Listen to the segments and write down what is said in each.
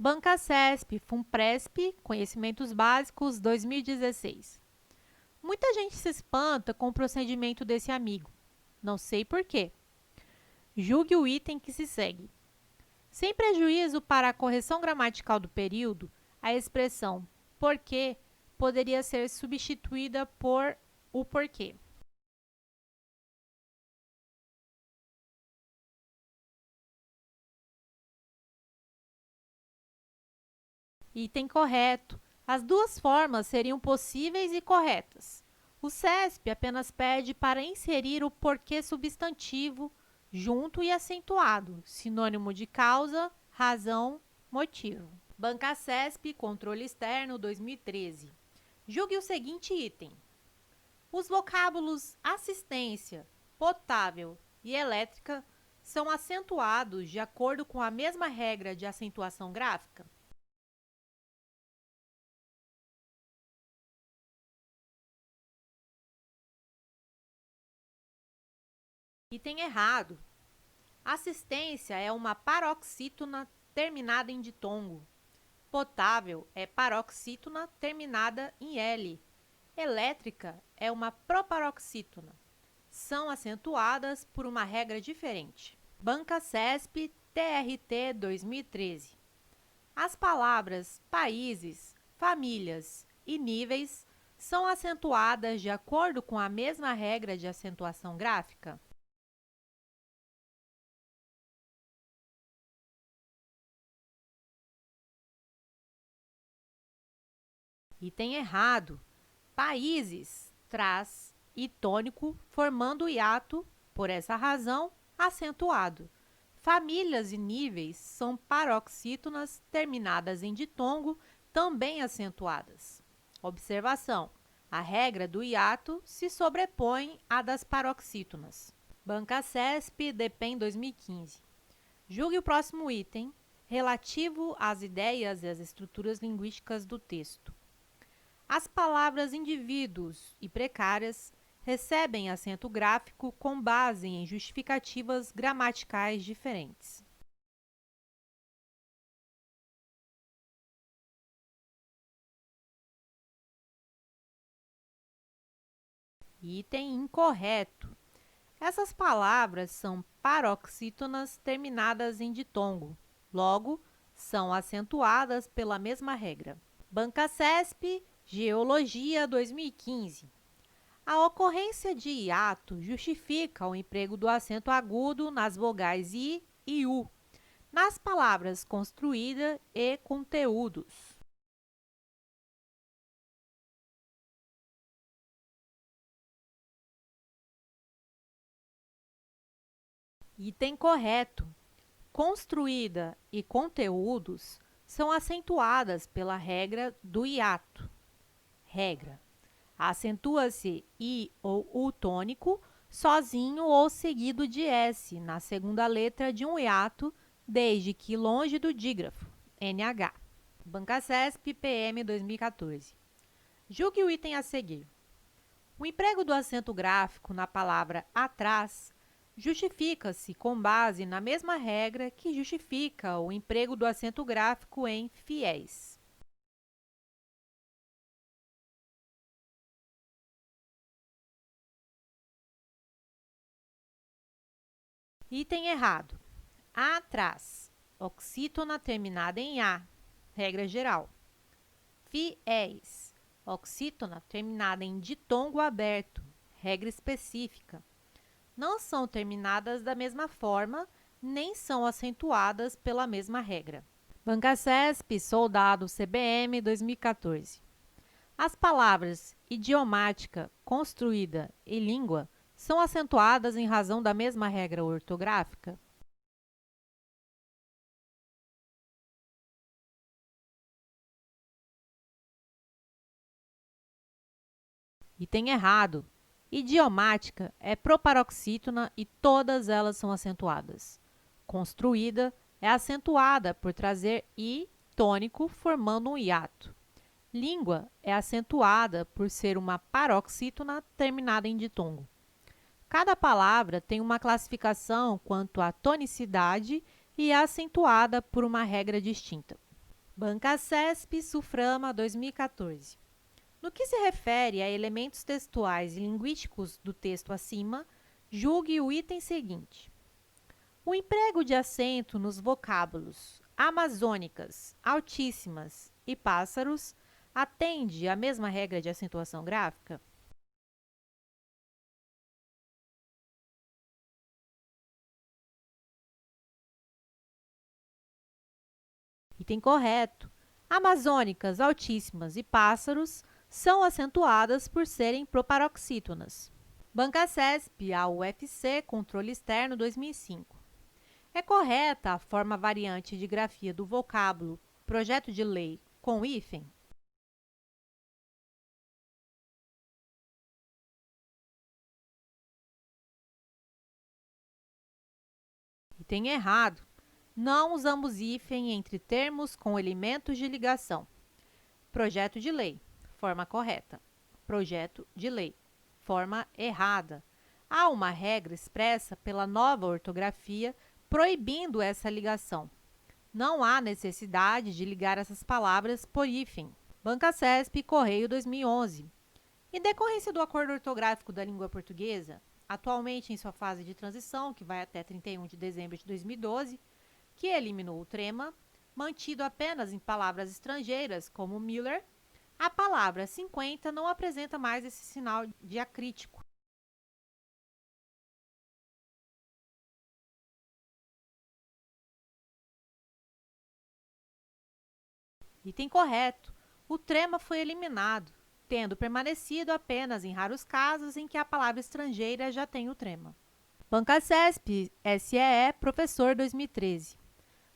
Banca CESP, FUNPRESP, Conhecimentos Básicos 2016. Muita gente se espanta com o procedimento desse amigo. Não sei por quê. Julgue o item que se segue. Sem prejuízo para a correção gramatical do período, a expressão porque poderia ser substituída por o porquê. Item correto. As duas formas seriam possíveis e corretas. O CESP apenas pede para inserir o porquê substantivo junto e acentuado, sinônimo de causa, razão, motivo. Banca CESP, Controle Externo 2013. Julgue o seguinte item. Os vocábulos assistência, potável e elétrica são acentuados de acordo com a mesma regra de acentuação gráfica? Item errado. Assistência é uma paroxítona terminada em ditongo. Potável é paroxítona terminada em L. Elétrica é uma proparoxítona. São acentuadas por uma regra diferente. Banca CESP TRT 2013. As palavras países, famílias e níveis são acentuadas de acordo com a mesma regra de acentuação gráfica? Item errado. Países traz i tônico formando hiato, por essa razão, acentuado. Famílias e níveis são paroxítonas terminadas em ditongo, também acentuadas. Observação: a regra do hiato se sobrepõe à das paroxítonas. Banca CESP, DEPEN 2015. Julgue o próximo item, relativo às ideias e às estruturas linguísticas do texto. As palavras indivíduos e precárias recebem acento gráfico com base em justificativas gramaticais diferentes. Item incorreto. Essas palavras são paroxítonas terminadas em ditongo, logo, são acentuadas pela mesma regra. Banca CESP, Geologia 2015. A ocorrência de hiato justifica o emprego do acento agudo nas vogais I e U, nas palavras construída e conteúdos. Item correto. Construída e conteúdos são acentuadas pela regra do hiato. Regra: acentua-se I ou U tônico sozinho ou seguido de S na segunda letra de um hiato, desde que longe do dígrafo, NH. Banca CESP, PM 2014. Julgue o item a seguir. O emprego do acento gráfico na palavra atrás justifica-se com base na mesma regra que justifica o emprego do acento gráfico em fiéis. Item errado. Atrás, oxítona terminada em A, regra geral. Fiéis, oxítona terminada em ditongo aberto, regra específica. Não são terminadas da mesma forma, nem são acentuadas pela mesma regra. Banca CESP, Soldado CBM 2014. As palavras idiomática, construída e língua são acentuadas em razão da mesma regra ortográfica? Item errado. Idiomática é proparoxítona e todas elas são acentuadas. Construída é acentuada por trazer i tônico formando um hiato. Língua é acentuada por ser uma paroxítona terminada em ditongo. Cada palavra tem uma classificação quanto à tonicidade e é acentuada por uma regra distinta. Banca CESP, Suframa, 2014. No que se refere a elementos textuais e linguísticos do texto acima, julgue o item seguinte. O emprego de acento nos vocábulos amazônicas, altíssimas e pássaros atende à mesma regra de acentuação gráfica? Item correto. Amazônicas, altíssimas e pássaros são acentuadas por serem proparoxítonas. Banca CESP, a UFC, Controle Externo, 2005. É correta a forma variante de grafia do vocábulo projeto de lei com hífen? Item errado. Não usamos hífen entre termos com elementos de ligação. Projeto de lei, forma correta. Projeto de lei, forma errada. Há uma regra expressa pela nova ortografia proibindo essa ligação. Não há necessidade de ligar essas palavras por hífen. Banca CESP, Correio, 2011. Em decorrência do acordo ortográfico da língua portuguesa, atualmente em sua fase de transição, que vai até 31 de dezembro de 2012, que eliminou o trema, mantido apenas em palavras estrangeiras, como Miller, a palavra 50 não apresenta mais esse sinal diacrítico. Item correto. O trema foi eliminado, tendo permanecido apenas em raros casos em que a palavra estrangeira já tem o trema. Banca CESP, SEE, Professor, 2013.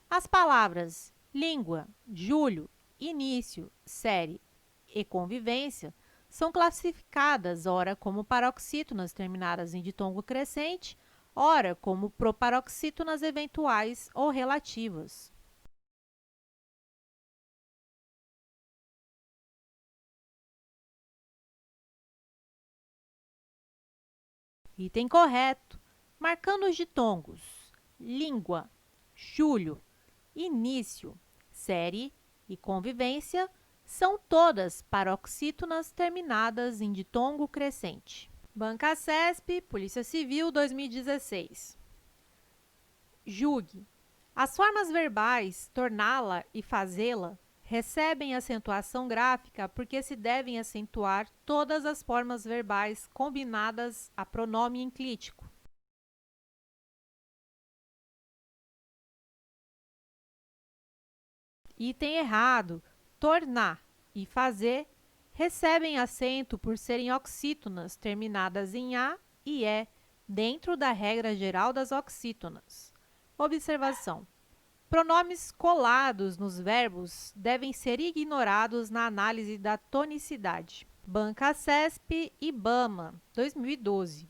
As palavras língua, julho, início, série e convivência são classificadas ora como paroxítonas terminadas em ditongo crescente, ora como proparoxítonas eventuais ou relativas. Item correto. Marcando os ditongos língua, julho, início, série e convivência são todas paroxítonas terminadas em ditongo crescente. Banca CESP, Polícia Civil, 2016. Julgue. As formas verbais torná-la e fazê-la recebem acentuação gráfica porque se devem acentuar todas as formas verbais combinadas a pronome enclítico. Item errado. Tornar e fazer recebem acento por serem oxítonas terminadas em A e E, dentro da regra geral das oxítonas. Observação. Pronomes colados nos verbos devem ser ignorados na análise da tonicidade. Banca CESP e Ibama, 2012.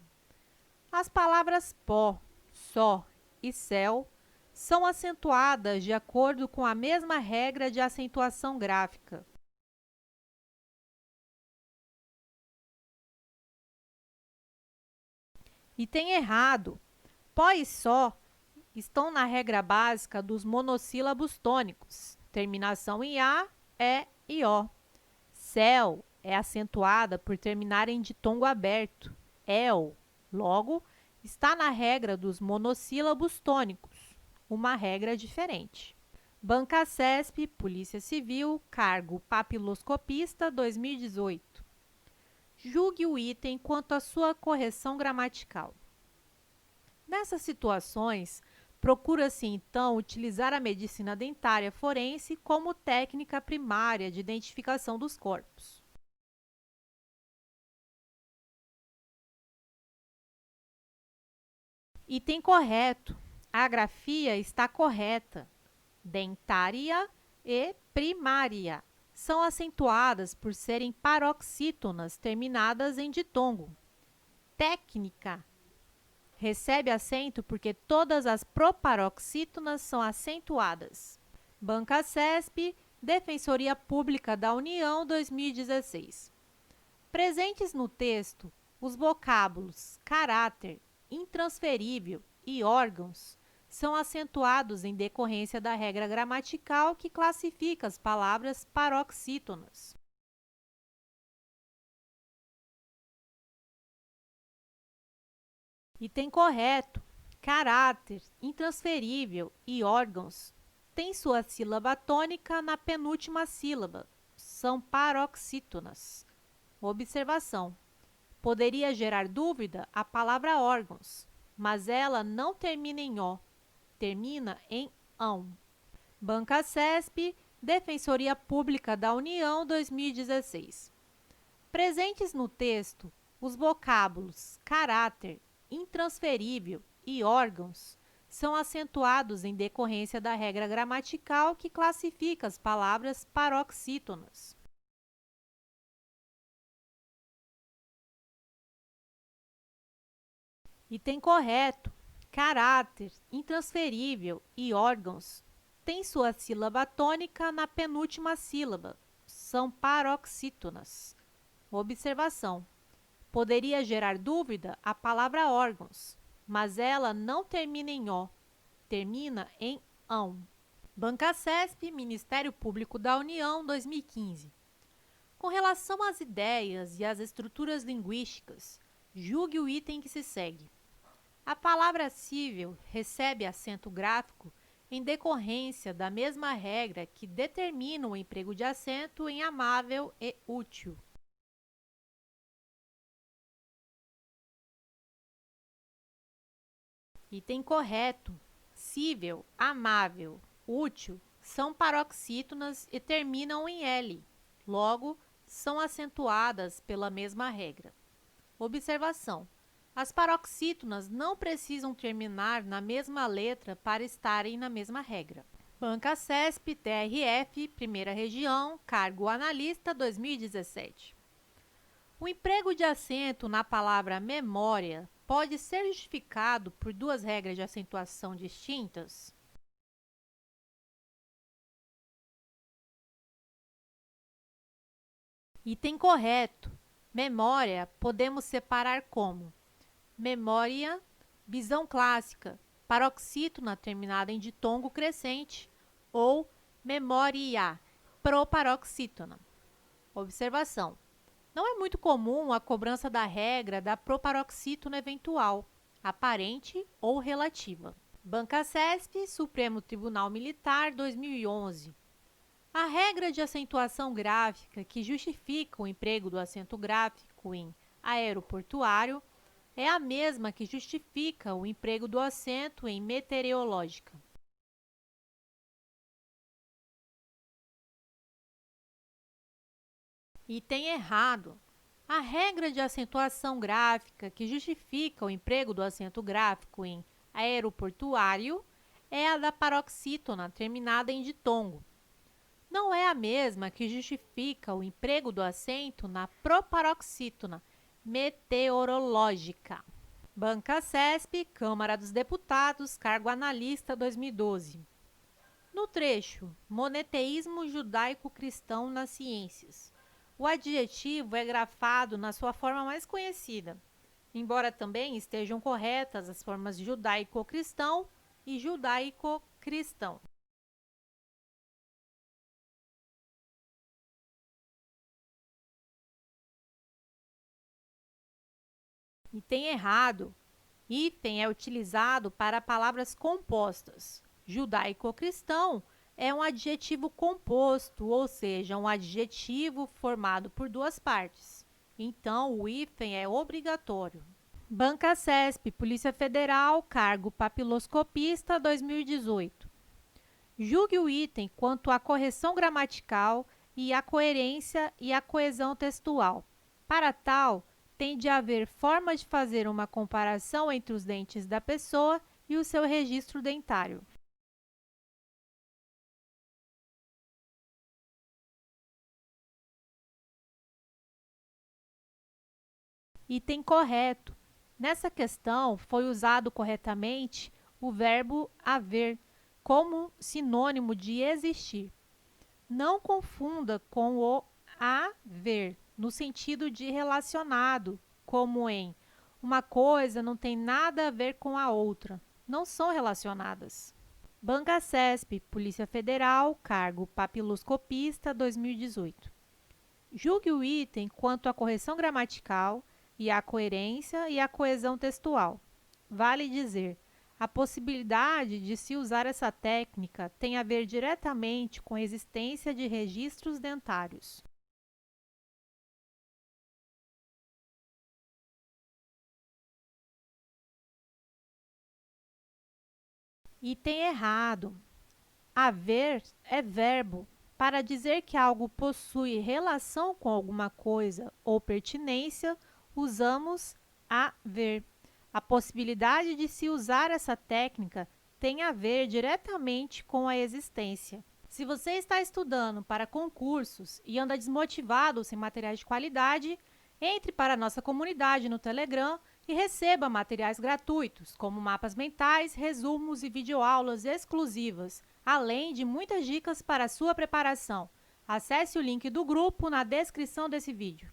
As palavras pó, só e céu são acentuadas de acordo com a mesma regra de acentuação gráfica. Item errado. Pó e só estão na regra básica dos monossílabos tônicos, terminação em A, E e O. Céu é acentuada por terminar em ditongo aberto, el. Logo, está na regra dos monossílabos tônicos, uma regra diferente. Banca CESP, Polícia Civil, cargo papiloscopista, 2018. Julgue o item quanto à sua correção gramatical. Nessas situações, procura-se, então, utilizar a medicina dentária forense como técnica primária de identificação dos corpos. Item correto. A grafia está correta. Dentária e primária são acentuadas por serem paroxítonas terminadas em ditongo. Técnica recebe acento porque todas as proparoxítonas são acentuadas. Banca CESP, Defensoria Pública da União, 2016. Presentes no texto, os vocábulos caráter, intransferível e órgãos são acentuados em decorrência da regra gramatical que classifica as palavras paroxítonas. Item correto. Caráter, intransferível e órgãos têm sua sílaba tônica na penúltima sílaba. São paroxítonas. Observação. Poderia gerar dúvida a palavra órgãos, mas ela não termina em O, termina em ão. Banca CESP, Defensoria Pública da União 2016. Presentes no texto, os vocábulos caráter, intransferível e órgãos são acentuados em decorrência da regra gramatical que classifica as palavras paroxítonas. Item correto. Caráter, intransferível e órgãos têm sua sílaba tônica na penúltima sílaba. São paroxítonas. Observação. Poderia gerar dúvida a palavra órgãos, mas ela não termina em O, termina em ão. Banca CESP, Ministério Público da União, 2015. Com relação às ideias e às estruturas linguísticas, julgue o item que se segue. A palavra cível recebe acento gráfico em decorrência da mesma regra que determina o emprego de acento em amável e útil. Item correto. Cível, amável, útil são paroxítonas e terminam em L. Logo, são acentuadas pela mesma regra. Observação. As paroxítonas não precisam terminar na mesma letra para estarem na mesma regra. Banca CESP, TRF, Primeira Região, Cargo Analista, 2017. O emprego de acento na palavra memória pode ser justificado por duas regras de acentuação distintas? Item correto. Memória podemos separar como memória, visão clássica, paroxítona terminada em ditongo crescente, ou memória, proparoxítona. Observação. Não é muito comum a cobrança da regra da proparoxítona eventual, aparente ou relativa. Banca CESP, Supremo Tribunal Militar, 2011. A regra de acentuação gráfica que justifica o emprego do acento gráfico em aeroportuário é a mesma que justifica o emprego do acento em meteorológica. Item errado. A regra de acentuação gráfica que justifica o emprego do acento gráfico em aeroportuário é a da paroxítona terminada em ditongo. Não é a mesma que justifica o emprego do acento na proparoxítona meteorológica. Banca CESP, Câmara dos Deputados, Cargo Analista, 2012. No trecho Monoteísmo judaico-cristão nas ciências, o adjetivo é grafado na sua forma mais conhecida, embora também estejam corretas as formas judaico-cristão e judaico-cristão. Item errado. Hífen é utilizado para palavras compostas. Judaico-cristão é um adjetivo composto, ou seja, um adjetivo formado por duas partes. Então, o hífen é obrigatório. Banca CESP, Polícia Federal, Cargo Papiloscopista, 2018. Julgue o item quanto à correção gramatical e à coerência e à coesão textual. Para tal, tem de haver forma de fazer uma comparação entre os dentes da pessoa e o seu registro dentário. Item correto. Nessa questão, foi usado corretamente o verbo haver como sinônimo de existir. Não confunda com o haver, no sentido de relacionado, como em uma coisa não tem nada a ver com a outra. não são relacionadas. Banca CESP, Polícia Federal, cargo papiloscopista, 2018. Julgue o item quanto à correção gramatical e à coerência e à coesão textual. Vale dizer, a possibilidade de se usar essa técnica tem a ver diretamente com a existência de registros dentários. Item errado. Haver é verbo. Para dizer que algo possui relação com alguma coisa ou pertinência, usamos haver. A possibilidade de se usar essa técnica tem a ver diretamente com a existência. Se você está estudando para concursos e anda desmotivado sem materiais de qualidade, entre para a nossa comunidade no Telegram e receba materiais gratuitos, como mapas mentais, resumos e videoaulas exclusivas, além de muitas dicas para a sua preparação. Acesse o link do grupo na descrição desse vídeo.